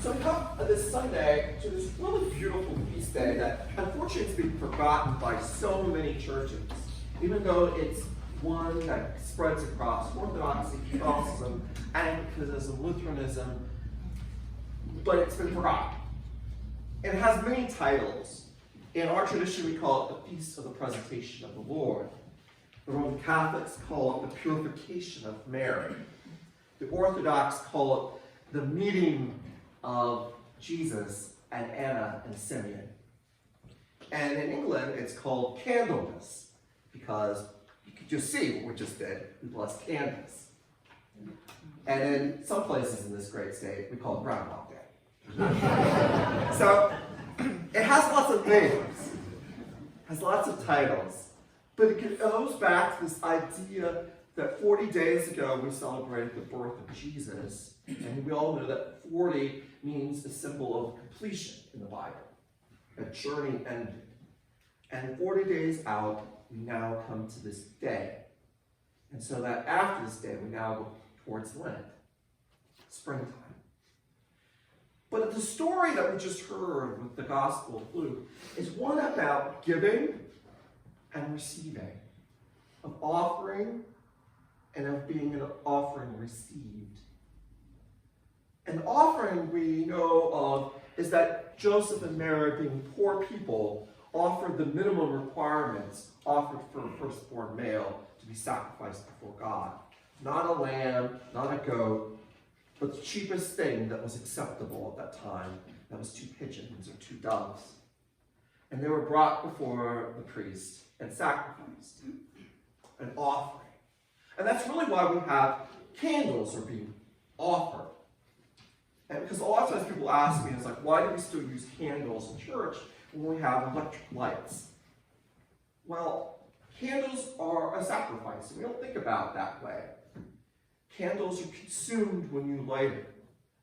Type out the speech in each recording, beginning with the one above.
So we come this Sunday to this really beautiful feast day that unfortunately has been forgotten by so many churches, even though it's one that spreads across Orthodoxy, Catholicism, Anglicanism, Lutheranism, but it's been forgotten. And it has many titles. In our tradition, we call it the Feast of the Presentation of the Lord. The Roman Catholics call it the Purification of Mary. The Orthodox call it the meeting of Jesus and Anna and Simeon. And in England, it's called Candlemas, because you could just see what we just did. We blessed candles. And in some places in this great state, we call it Groundhog Day. So it has lots of names, has lots of titles, but it goes back to this idea that 40 days ago we celebrated the birth of Jesus, and we all know that 40 means a symbol of completion in the Bible, a journey ended. And 40 days out, we now come to this day. And so that after this day, we now look towards Lent, springtime. But the story that we just heard with the Gospel of Luke is one about giving and receiving, of offering and of being an offering received. An offering we know of is that Joseph and Mary, being poor people, offered the minimum requirements offered for a firstborn male to be sacrificed before God. Not a lamb, not a goat, but the cheapest thing that was acceptable at that time. That was 2 pigeons or 2 doves. And they were brought before the priest and sacrificed, an offering. And that's really why we have candles are being offered. And because a lot of times people ask me, it's like, why do we still use candles in church when we have electric lights? Well, candles are a sacrifice, and we don't think about it that way. Candles are consumed when you light it.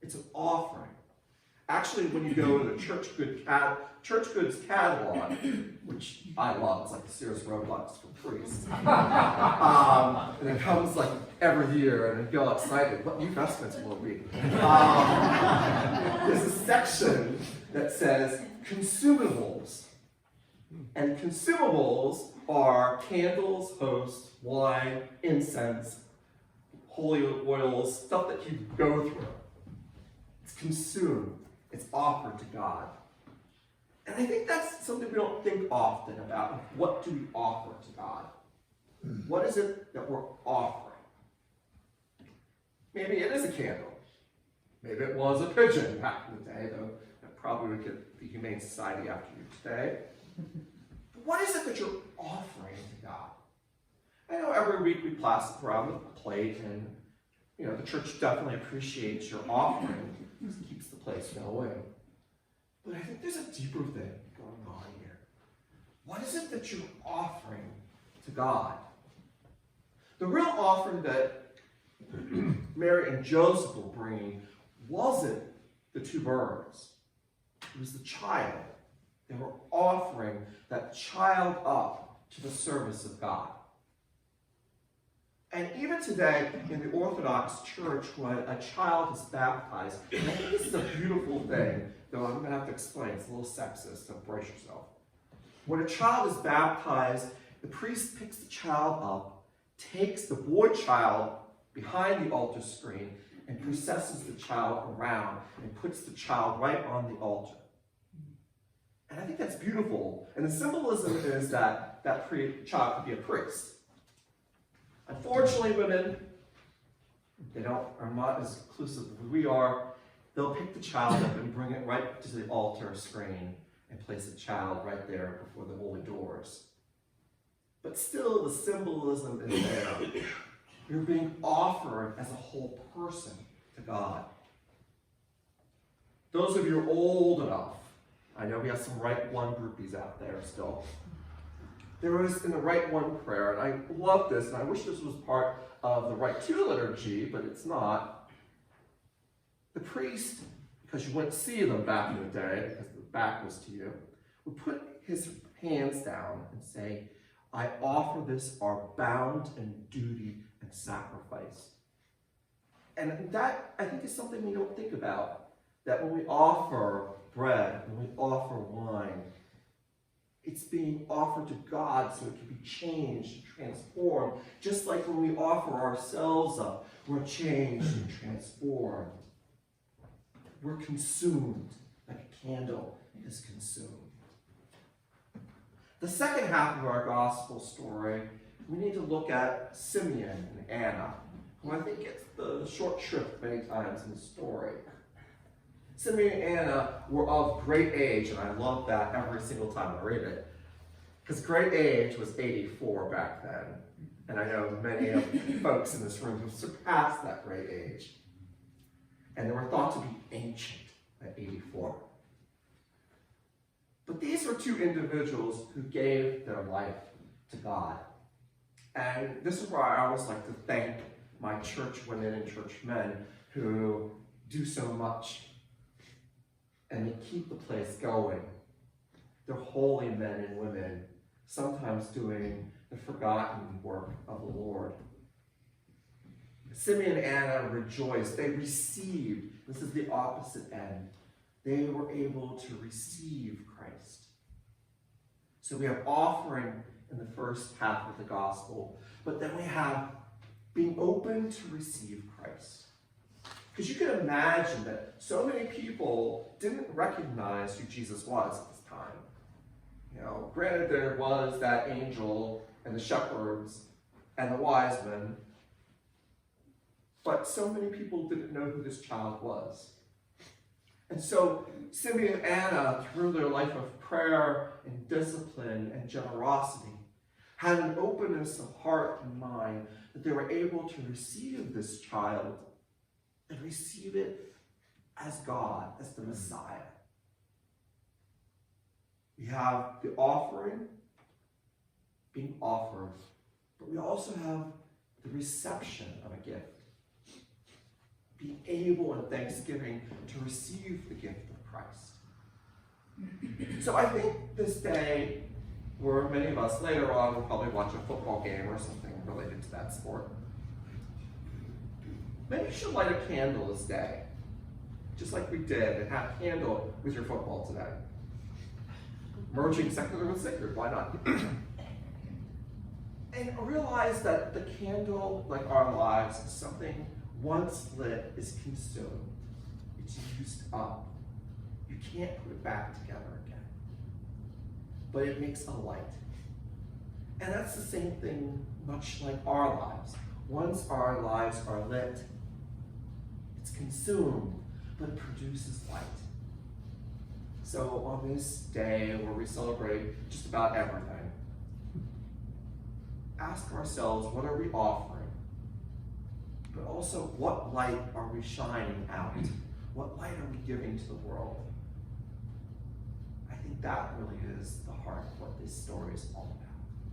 It's an offering. Actually, when you go to the church goods catalog, which I love, it's like the Sears Roebucks for priests. And it comes like every year, and you feel excited. What new vestments will it be? There's a section that says consumables. And consumables are candles, hosts, wine, incense, holy oils, stuff that you go through. It's consumed. It's offered to God. And I think that's something we don't think often about. What do we offer to God? What is it that we're offering? Maybe it is a candle. Maybe it was a pigeon back in the day, though that probably would get the Humane Society after you today. But what is it that you're offering to God? I know every week we plastic around the plate, and the church definitely appreciates your offering. It keeps the place going. But I think there's a deeper thing going on here. What is it that you're offering to God? The real offering that Mary and Joseph were bringing wasn't the 2 birds. It was the child. They were offering that child up to the service of God. And even today, in the Orthodox Church, when a child is baptized, and I think this is a beautiful thing, though I'm going to have to explain, it's a little sexist, so brace yourself. When a child is baptized, the priest picks the child up, takes the boy child behind the altar screen, and processes the child around, and puts the child right on the altar. And I think that's beautiful. And the symbolism is that child could be a priest. Unfortunately, women, are not as inclusive as we are. They'll pick the child up and bring it right to the altar screen and place the child right there before the holy doors. But still, the symbolism is there. You're being offered as a whole person to God. Those of you who are old enough, I know we have some Rite One groupies out there still. There was in the Rite One prayer, and I love this, and I wish this was part of the Rite Two liturgy, but it's not. The priest, because you wouldn't see them back in the day, because the back was to you, would put his hands down and say, I offer this our bound and duty and sacrifice. And that, I think, is something we don't think about. that when we offer bread, when we offer wine, it's being offered to God so it can be changed and transformed. Just like when we offer ourselves up, we're changed and transformed. We're consumed like a candle is consumed. The second half of our gospel story, we need to look at Simeon and Anna, who I think gets the short shrift many times in the story. Simeon and Anna were of great age, and I love that every single time I read it. Because great age was 84 back then. And I know many of the folks in this room have surpassed that great age. And they were thought to be ancient at 84. But these were two individuals who gave their life to God. And this is where I always like to thank my church women and church men who do so much. And they keep the place going. They're holy men and women, sometimes doing the forgotten work of the Lord. Simeon and Anna rejoiced. They received. This is the opposite end. They were able to receive Christ. So we have offering in the first half of the gospel, but then we have being open to receive Christ. Because you can imagine that so many people didn't recognize who Jesus was at this time. You know, granted there was that angel and the shepherds and the wise men, but so many people didn't know who this child was. And so Simeon and Anna, through their life of prayer and discipline and generosity, had an openness of heart and mind that they were able to receive this child and receive it as God, as the Messiah. We have the offering being offered, but we also have the reception of a gift. Being able in thanksgiving to receive the gift of Christ. So I think this day, where many of us later on will probably watch a football game or something related to that sport. Maybe you should light a candle this day, just like we did, and have a candle with your football today. Merging secular with sacred, why not? And realize that the candle, like our lives, is something once lit is consumed. It's used up. You can't put it back together again. But it makes a light. And that's the same thing, much like our lives. Once our lives are lit, it's consumed, but it produces light. So on this day where we celebrate just about everything, ask ourselves, what are we offering? But also, what light are we shining out? What light are we giving to the world? I think that really is the heart of what this story is all about.